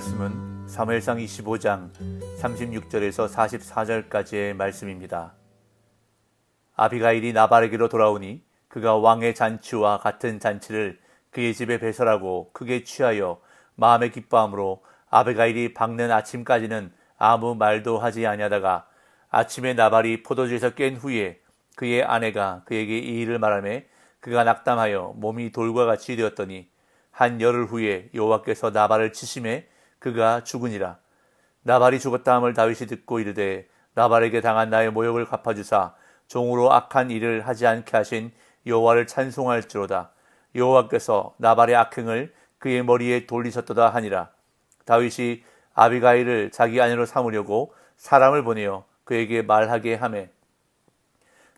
말씀은 사무엘상 25장 36절에서 44절까지의 말씀입니다. 아비가일이 나발에게로 돌아오니 그가 왕의 잔치와 같은 잔치를 그의 집에 배설하고 크게 취하여 마음에 기뻐함으로 아비가일이 밝는 아침까지는 아무 말도 하지 아니하다가 아침에 나발이 포도주에서 깬 후에 그의 아내가 그에게 이 일을 말하매 그가 낙담하여 몸이 돌과 같이 되었더니 한 열흘 후에 여호와께서 나발을 치심해 그가 죽으니라. 나발이 죽었다 함을 다윗이 듣고 이르되 나발에게 당한 나의 모욕을 갚아주사 종으로 악한 일을 하지 않게 하신 여호와를 찬송할지로다. 여호와께서 나발의 악행을 그의 머리에 돌리셨도다 하니라. 다윗이 아비가일을 자기 아내로 삼으려고 사람을 보내어 그에게 말하게 하매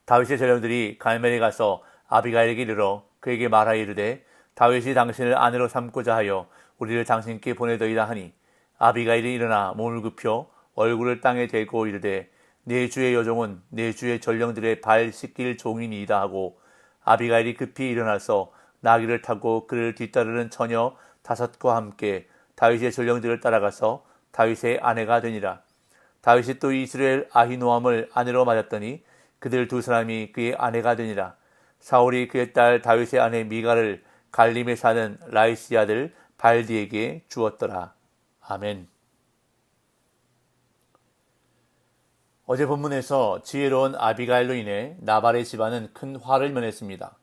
다윗의 전령들이 갈멜에 가서 아비가일에게 이르러 그에게 말하여 이르되 다윗이 당신을 아내로 삼고자 하여 우리를 당신께 보내더이다 하니 아비가일이 일어나 몸을 굽혀 얼굴을 땅에 대고 이르되 내 주의 여종은 내 주의 전령들의 발 씻길 종이니이다 하고 아비가일이 급히 일어나서 나귀를 타고 그를 뒤따르는 처녀 5과 함께 다윗의 전령들을 따라가서 다윗의 아내가 되니라. 다윗이 또 이스라엘 아히노암을 아내로 맞았더니 그들 두 사람이 그의 아내가 되니라. 사울이 그의 딸 다윗의 아내 미갈을 갈림에 사는 라이스의 아들 발디에게 주었더라. 아멘. 어제 본문에서 지혜로운 아비가일로 인해 나발의 집안은 큰 화를 면했습니다.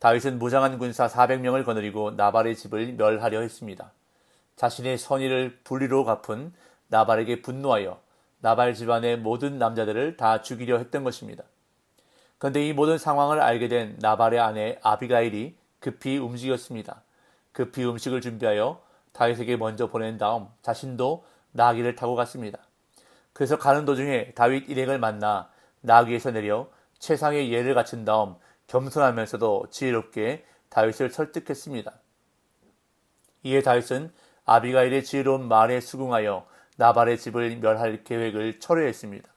다윗은 무장한 군사 400명을 거느리고 나발의 집을 멸하려 했습니다. 자신의 선의를 분리로 갚은 나발에게 분노하여 나발 집안의 모든 남자들을 다 죽이려 했던 것입니다. 그런데 이 모든 상황을 알게 된 나발의 아내 아비가일이 급히 움직였습니다. 급히 음식을 준비하여 다윗에게 먼저 보낸 다음 자신도 나귀를 타고 갔습니다. 그래서 가는 도중에 다윗 일행을 만나 나귀에서 내려 최상의 예를 갖춘 다음 겸손하면서도 지혜롭게 다윗을 설득했습니다. 이에 다윗은 아비가일의 지혜로운 말에 수긍하여 나발의 집을 멸할 계획을 철회했습니다.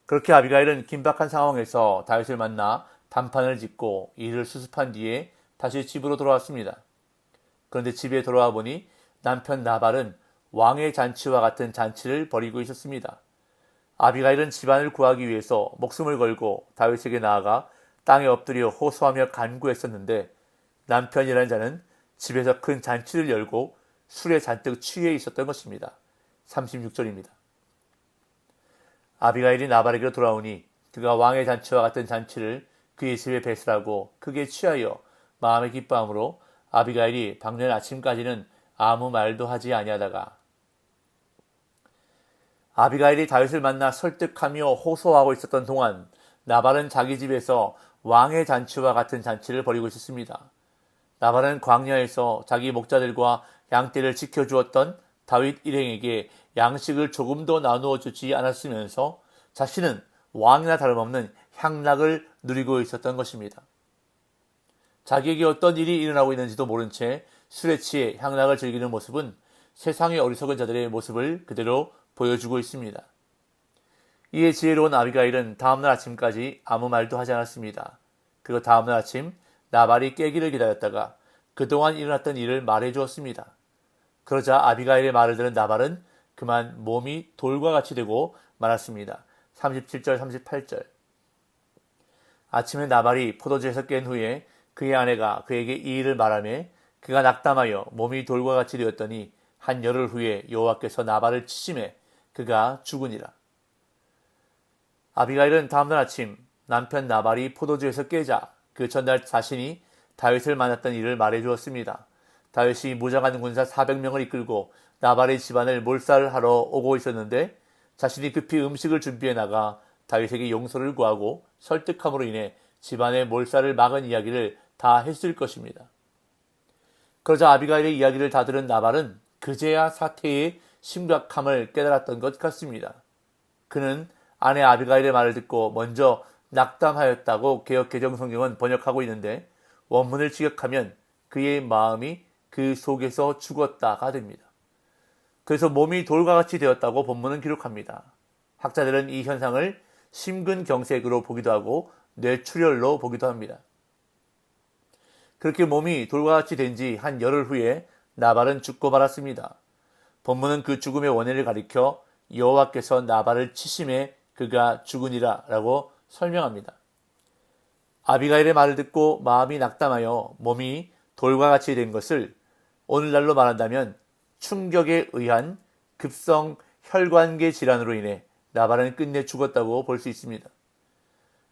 그렇게 아비가일은 긴박한 상황에서 다윗을 만나 단판을 짓고 이를 수습한 뒤에 다시 집으로 돌아왔습니다. 그런데 집에 돌아와 보니 남편 나발은 왕의 잔치와 같은 잔치를 벌이고 있었습니다. 아비가일은 집안을 구하기 위해서 목숨을 걸고 다윗에게 나아가 땅에 엎드려 호소하며 간구했었는데 남편이라는 자는 집에서 큰 잔치를 열고 술에 잔뜩 취해 있었던 것입니다. 36절입니다. 아비가일이 나발에게로 돌아오니 그가 왕의 잔치와 같은 잔치를 그의 집에 배설하고 크게 취하여 마음에 기뻐함으로 아비가일이 밝는 아침까지는 아무 말도 하지 아니하다가 아비가일이 다윗을 만나 설득하며 호소하고 있었던 동안 나발은 자기 집에서 왕의 잔치와 같은 잔치를 벌이고 있었습니다. 나발은 광야에서 자기 목자들과 양떼를 지켜주었던 다윗 일행에게 양식을 조금도 나누어 주지 않았으면서 자신은 왕이나 다름없는 향락을 누리고 있었던 것입니다. 자기에게 어떤 일이 일어나고 있는지도 모른 채 술에 취해 향락을 즐기는 모습은 세상의 어리석은 자들의 모습을 그대로 보여주고 있습니다. 이에 지혜로운 아비가일은 다음날 아침까지 아무 말도 하지 않았습니다. 그리고 다음날 아침 나발이 깨기를 기다렸다가 그동안 일어났던 일을 말해 주었습니다. 그러자 아비가일의 말을 들은 나발은 그만 몸이 돌과 같이 되고 말았습니다. 37절 38절. 아침에 나발이 포도주에서 깬 후에 그의 아내가 그에게 이 일을 말하며 그가 낙담하여 몸이 돌과 같이 되었더니 한 열흘 후에 여호와께서 나발을 치심해 그가 죽으니라. 아비가일은 다음날 아침 남편 나발이 포도주에서 깨자 그 전날 자신이 다윗을 만났던 일을 말해 주었습니다. 다윗이 무장한 군사 400명을 이끌고 나발의 집안을 몰살하러 오고 있었는데 자신이 급히 음식을 준비해 나가 다윗에게 용서를 구하고 설득함으로 인해 집안의 몰살을 막은 이야기를 다 했을 것입니다. 그러자 아비가일의 이야기를 다 들은 나발은 그제야 사태의 심각함을 깨달았던 것 같습니다. 그는 아내 아비가일의 말을 듣고 먼저 낙담하였다고 개역개정성경은 번역하고 있는데 원문을 직역하면 그의 마음이 그 속에서 죽었다가 됩니다. 그래서 몸이 돌과 같이 되었다고 본문은 기록합니다. 학자들은 이 현상을 심근경색으로 보기도 하고 뇌출혈로 보기도 합니다. 그렇게 몸이 돌과 같이 된 지 한 열흘 후에 나발은 죽고 말았습니다. 본문은 그 죽음의 원인을 가리켜 여호와께서 나발을 치심에 그가 죽으니라 라고 설명합니다. 아비가일의 말을 듣고 마음이 낙담하여 몸이 돌과 같이 된 것을 오늘날로 말한다면 충격에 의한 급성 혈관계 질환으로 인해 나발은 끝내 죽었다고 볼 수 있습니다.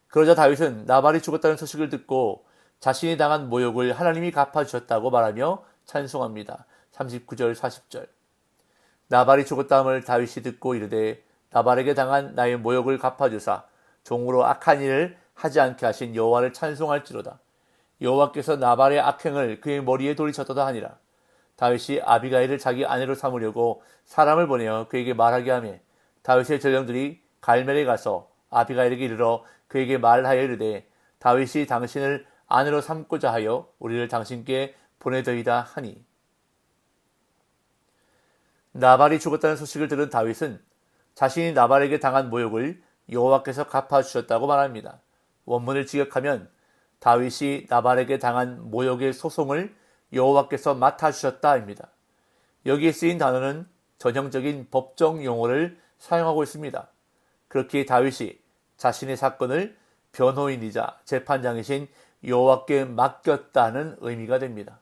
그러자 다윗은 나발이 죽었다는 소식을 듣고 자신이 당한 모욕을 하나님이 갚아주셨다고 말하며 찬송합니다. 39절 40절. 나발이 죽었다함을 다윗이 듣고 이르되 나발에게 당한 나의 모욕을 갚아주사 종으로 악한 일을 하지 않게 하신 여호와를 찬송할지로다. 여호와께서 나발의 악행을 그의 머리에 돌리셨도다 하니라. 다윗이 아비가일을 자기 아내로 삼으려고 사람을 보내어 그에게 말하게 하며 다윗의 전령들이 갈멜에 가서 아비가일에게 이르러 그에게 말하여 이르되 다윗이 당신을 아내로 삼고자 하여 우리를 당신께 보내더이다 하니. 나발이 죽었다는 소식을 들은 다윗은 자신이 나발에게 당한 모욕을 여호와께서 갚아주셨다고 말합니다. 원문을 직역하면 다윗이 나발에게 당한 모욕의 소송을 여호와께서 맡아주셨다입니다. 여기에 쓰인 단어는 전형적인 법정 용어를 사용하고 있습니다. 그렇게 다윗이 자신의 사건을 변호인이자 재판장이신 여호와께 맡겼다는 의미가 됩니다.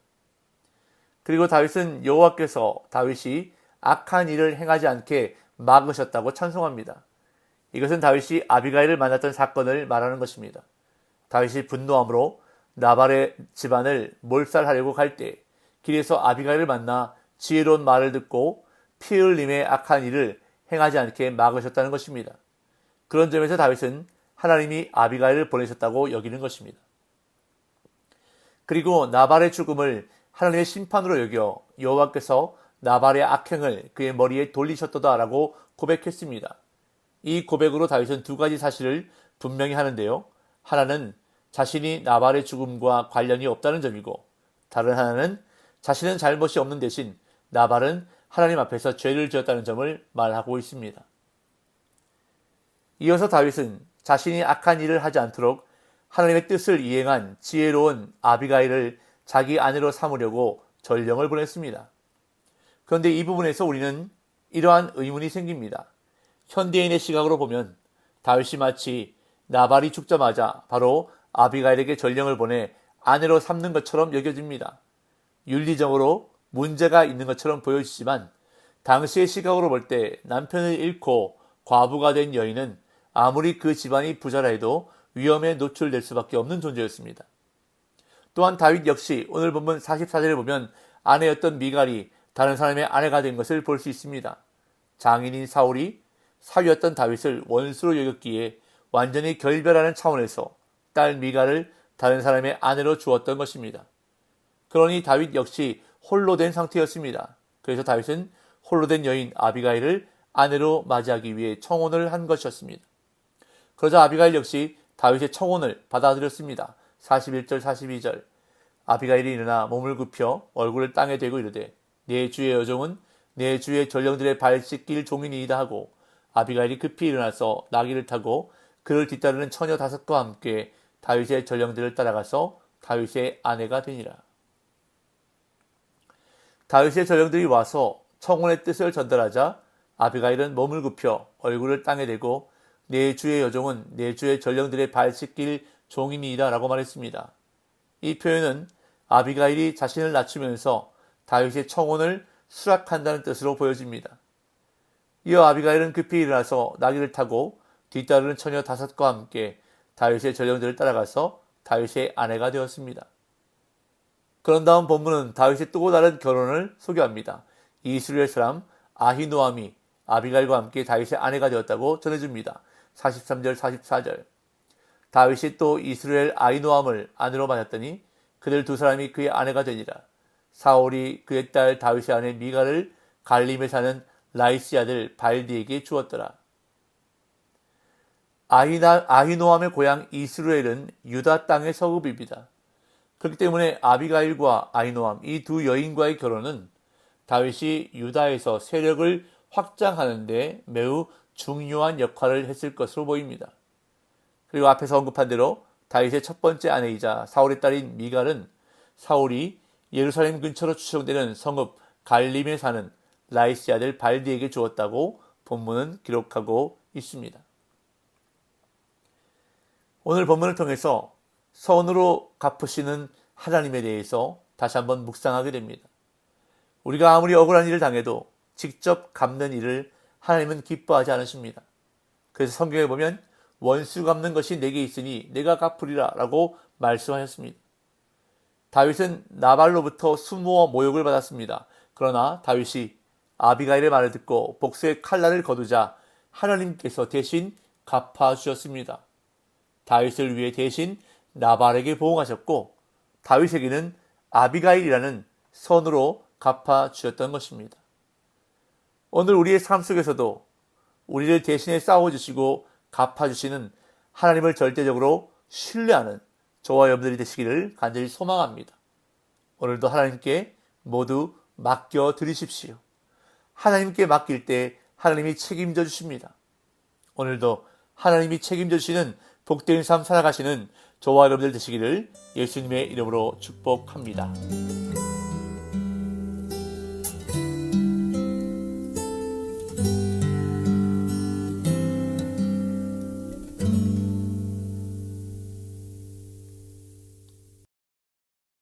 그리고 다윗은 여호와께서 다윗이 악한 일을 행하지 않게 막으셨다고 찬송합니다. 이것은 다윗이 아비가일을 만났던 사건을 말하는 것입니다. 다윗이 분노함으로 나발의 집안을 몰살하려고 갈 때 길에서 아비가일을 만나 지혜로운 말을 듣고 피 흘림의 악한 일을 행하지 않게 막으셨다는 것입니다. 그런 점에서 다윗은 하나님이 아비가일을 보내셨다고 여기는 것입니다. 그리고 나발의 죽음을 하나님의 심판으로 여겨 여호와께서 나발의 악행을 그의 머리에 돌리셨도다라고 고백했습니다. 이 고백으로 다윗은 두 가지 사실을 분명히 하는데요. 하나는 자신이 나발의 죽음과 관련이 없다는 점이고, 다른 하나는 자신은 잘못이 없는 대신 나발은 하나님 앞에서 죄를 지었다는 점을 말하고 있습니다. 이어서 다윗은 자신이 악한 일을 하지 않도록 하나님의 뜻을 이행한 지혜로운 아비가일을 자기 아내로 삼으려고 전령을 보냈습니다. 그런데 이 부분에서 우리는 이러한 의문이 생깁니다. 현대인의 시각으로 보면 다윗이 마치 나발이 죽자마자 바로 아비가일에게 전령을 보내 아내로 삼는 것처럼 여겨집니다. 윤리적으로 문제가 있는 것처럼 보여지지만 당시의 시각으로 볼 때 남편을 잃고 과부가 된 여인은 아무리 그 집안이 부자라 해도 위험에 노출될 수밖에 없는 존재였습니다. 또한 다윗 역시 오늘 본문 44절에 보면 아내였던 미갈이 다른 사람의 아내가 된 것을 볼 수 있습니다. 장인인 사울이 사위였던 다윗을 원수로 여겼기에 완전히 결별하는 차원에서 딸 미갈을 다른 사람의 아내로 주었던 것입니다. 그러니 다윗 역시 홀로 된 상태였습니다. 그래서 다윗은 홀로 된 여인 아비가일을 아내로 맞이하기 위해 청혼을 한 것이었습니다. 그러자 아비가일 역시 다윗의 청혼을 받아들였습니다. 41절 42절. 아비가일이 일어나 몸을 굽혀 얼굴을 땅에 대고 이르되 내 주의 여종은 내 주의 전령들의 발 씻길 종이니이다 하고, 아비가일이 급히 일어나서 나귀를 타고 그를 뒤따르는 처녀 5과 함께 다윗의 전령들을 따라가서 다윗의 아내가 되니라. 다윗의 전령들이 와서 청혼의 뜻을 전달하자 아비가일은 몸을 굽혀 얼굴을 땅에 대고 내 주의 여종은 내 주의 전령들의 발 씻길 종이니이다 라고 말했습니다. 이 표현은 아비가일이 자신을 낮추면서 다윗의 청혼을 수락한다는 뜻으로 보여집니다. 이어 아비가일은 급히 일어나서 나귀를 타고 뒤따르는 처녀 5과 함께 다윗의 전령들을 따라가서 다윗의 아내가 되었습니다. 그런 다음 본문은 다윗의 또 다른 결혼을 소개합니다. 이스라엘 사람 아히노암이 아비가일과 함께 다윗의 아내가 되었다고 전해줍니다. 43절 44절. 다윗이 또 이스라엘 아히노암을 아내로 맞았더니 그들 두 사람이 그의 아내가 되니라. 사울이 그의 딸 다윗의 아내 미갈을 갈림에 사는 라이스 아들 발디에게 주었더라. 아히노암의 고향 이스라엘은 유다 땅의 서읍입니다. 그렇기 때문에 아비가일과 아히노암 이 두 여인과의 결혼은 다윗이 유다에서 세력을 확장하는 데 매우 중요한 역할을 했을 것으로 보입니다. 그리고 앞에서 언급한 대로 다윗의 첫 번째 아내이자 사울의 딸인 미갈은 사울이 예루살렘 근처로 추정되는 성읍 갈림에 사는 라이스의 아들 발디에게 주었다고 본문은 기록하고 있습니다. 오늘 본문을 통해서 선으로 갚으시는 하나님에 대해서 다시 한번 묵상하게 됩니다. 우리가 아무리 억울한 일을 당해도 직접 갚는 일을 하나님은 기뻐하지 않으십니다. 그래서 성경에 보면 원수 갚는 것이 내게 있으니 내가 갚으리라 라고 말씀하셨습니다. 다윗은 나발로부터 수모와 모욕을 받았습니다. 그러나 다윗이 아비가일의 말을 듣고 복수의 칼날을 거두자 하나님께서 대신 갚아주셨습니다. 다윗을 위해 대신 나발에게 보응하셨고 다윗에게는 아비가일이라는 선으로 갚아주셨던 것입니다. 오늘 우리의 삶 속에서도 우리를 대신에 싸워주시고 갚아주시는 하나님을 절대적으로 신뢰하는 저와 여러분들이 되시기를 간절히 소망합니다. 오늘도 하나님께 모두 맡겨드리십시오. 하나님께 맡길 때 하나님이 책임져 주십니다. 오늘도 하나님이 책임져 주시는 복된 삶 살아가시는 저와 여러분들 되시기를 예수님의 이름으로 축복합니다.